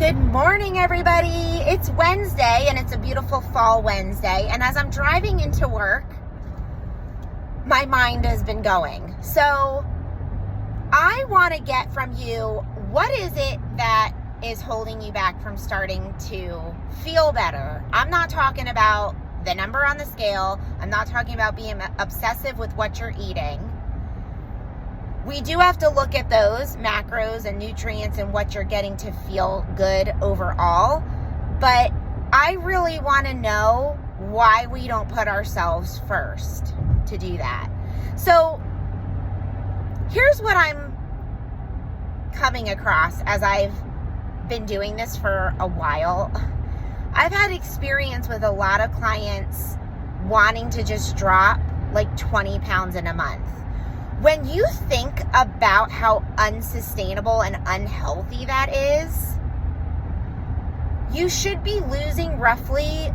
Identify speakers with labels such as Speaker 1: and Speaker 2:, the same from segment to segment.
Speaker 1: Good morning, everybody. It's Wednesday, and it's a beautiful fall Wednesday. And as I'm driving into work, my mind has been going. So I want to get from you, what is it that is holding you back from starting to feel better? I'm not talking about the number on the scale. I'm not talking about being obsessive with what you're eating. We do have to look at those macros and nutrients and what you're getting to feel good overall. But I really want to know why we don't put ourselves first to do that. So here's what I'm coming across as I've been doing this for a while. I've had experience with a lot of clients wanting to just drop like 20 pounds in a month. When you think about how unsustainable and unhealthy that is, you should be losing roughly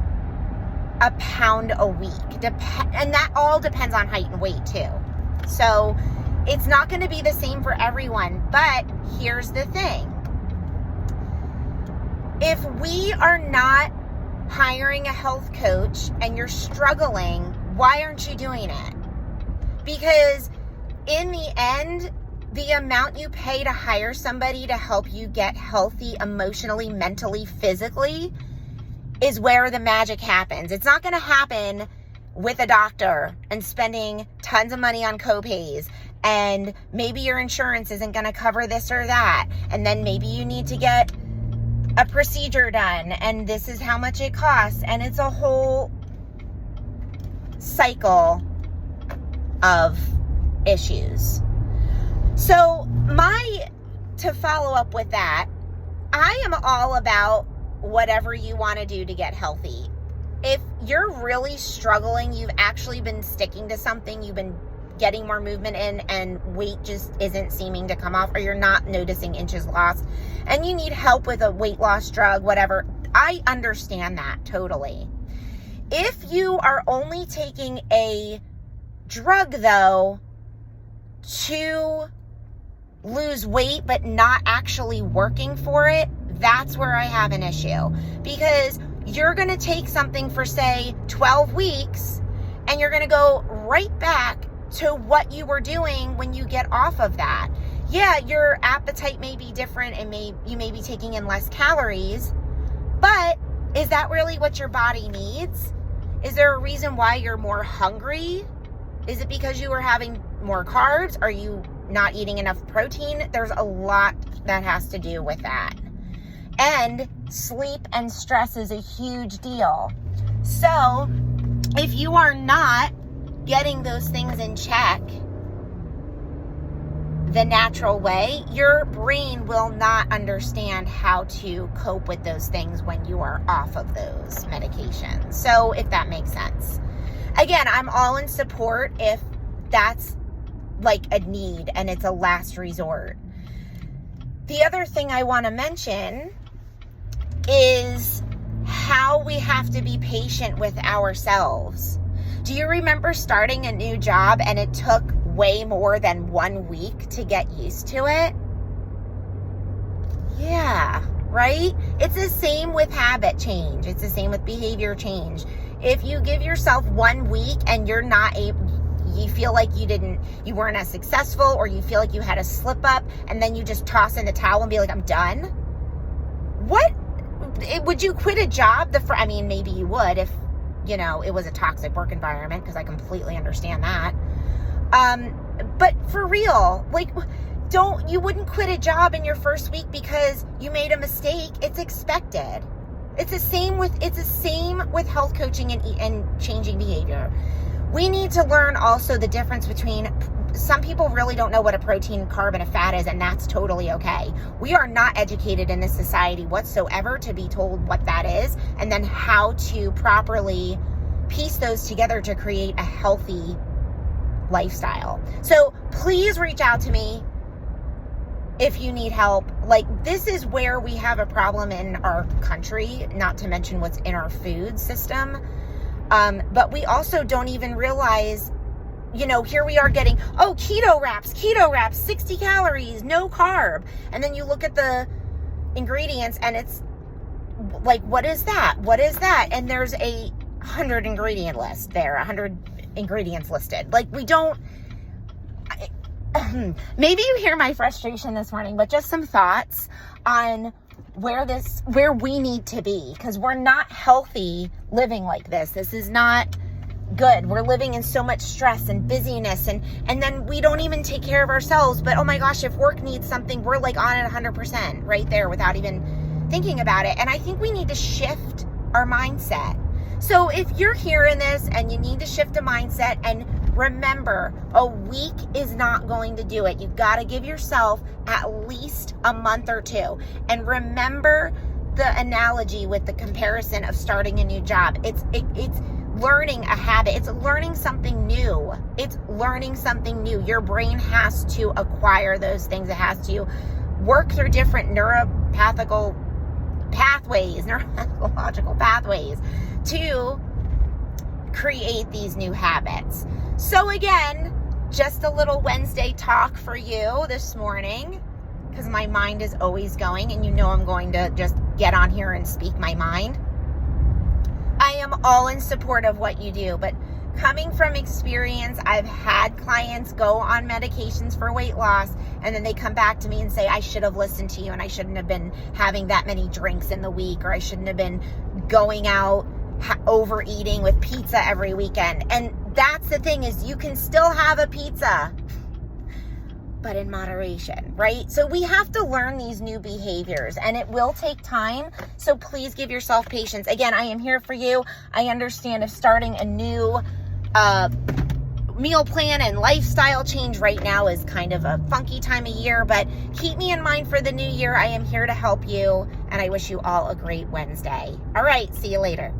Speaker 1: a pound a week. And that all depends on height and weight too. So it's not going to be the same for everyone. But here's the thing. If we are not hiring a health coach and you're struggling, why aren't you doing it? Because in the end, the amount you pay to hire somebody to help you get healthy emotionally, mentally, physically is where the magic happens. It's not going to happen with a doctor and spending tons of money on copays, and maybe your insurance isn't going to cover this or that, and then maybe you need to get a procedure done and this is how much it costs, and it's a whole cycle of issues. So to follow up with that, I am all about whatever you want to do to get healthy. If you're really struggling, you've actually been sticking to something, you've been getting more movement in and weight just isn't seeming to come off, or you're not noticing inches lost and you need help with a weight loss drug, whatever, I understand that totally. If you are only taking a drug though to lose weight but not actually working for it, that's where I have an issue. Because you're going to take something for say 12 weeks and you're going to go right back to what you were doing when you get off of that. Yeah, your appetite may be different and you may be taking in less calories, but is that really what your body needs? Is there a reason why you're more hungry? Is it because you were having more carbs? Are you not eating enough protein? There's a lot that has to do with that. And sleep and stress is a huge deal. So if you are not getting those things in check the natural way, your brain will not understand how to cope with those things when you are off of those medications. So if that makes sense. Again, I'm all in support if that's like a need and it's a last resort. The other thing I want to mention is how we have to be patient with ourselves. Do you remember starting a new job and it took way more than 1 week to get used to it? Yeah, right? It's the same with habit change. It's the same with behavior change. If you give yourself 1 week and you're not able, you feel like you weren't as successful, or you feel like you had a slip up, and then you just toss in the towel and be like, I'm done. What? Would you quit a job? Maybe you would if, it was a toxic work environment, because I completely understand that. But for real, you wouldn't quit a job in your first week because you made a mistake. It's expected. It's the same with health coaching and changing behavior. We need to learn also the difference between, some people really don't know what a protein, carb, and a fat is, and that's totally okay. We are not educated in this society whatsoever to be told what that is, and then how to properly piece those together to create a healthy lifestyle. So please reach out to me if you need help. This is where we have a problem in our country, not to mention what's in our food system. But we also don't even realize, here we are getting, keto wraps, 60 calories, no carb. And then you look at the ingredients, and it's like, what is that? What is that? And there's a 100 ingredient list there, 100 ingredients listed. Like, we don't, maybe you hear my frustration this morning, but just some thoughts on where we need to be, because we're not healthy living like this. This is not good. We're living in so much stress and busyness, and then we don't even take care of ourselves. But oh my gosh, if work needs something, we're like on it 100% right there without even thinking about it. And I think we need to shift our mindset. So if you're hearing this and you need to shift a mindset, and remember, a week is not going to do it. You've got to give yourself at least a month or two. And remember the analogy with the comparison of starting a new job. It's learning a habit. It's learning something new. It's learning something new. Your brain has to acquire those things. It has to work through different neurological pathways to create these new habits. So again, just a little Wednesday talk for you this morning, because my mind is always going, and you know I'm going to just get on here and speak my mind. I am all in support of what you do, but coming from experience, I've had clients go on medications for weight loss, and then they come back to me and say, I should have listened to you, and I shouldn't have been having that many drinks in the week, or I shouldn't have been going out overeating with pizza every weekend. And that's the thing, is you can still have a pizza, but in moderation, right? So we have to learn these new behaviors, and it will take time. So please give yourself patience. Again, I am here for you. I understand if starting a new meal plan and lifestyle change right now is kind of a funky time of year, but keep me in mind for the new year. I am here to help you, and I wish you all a great Wednesday. All right, see you later.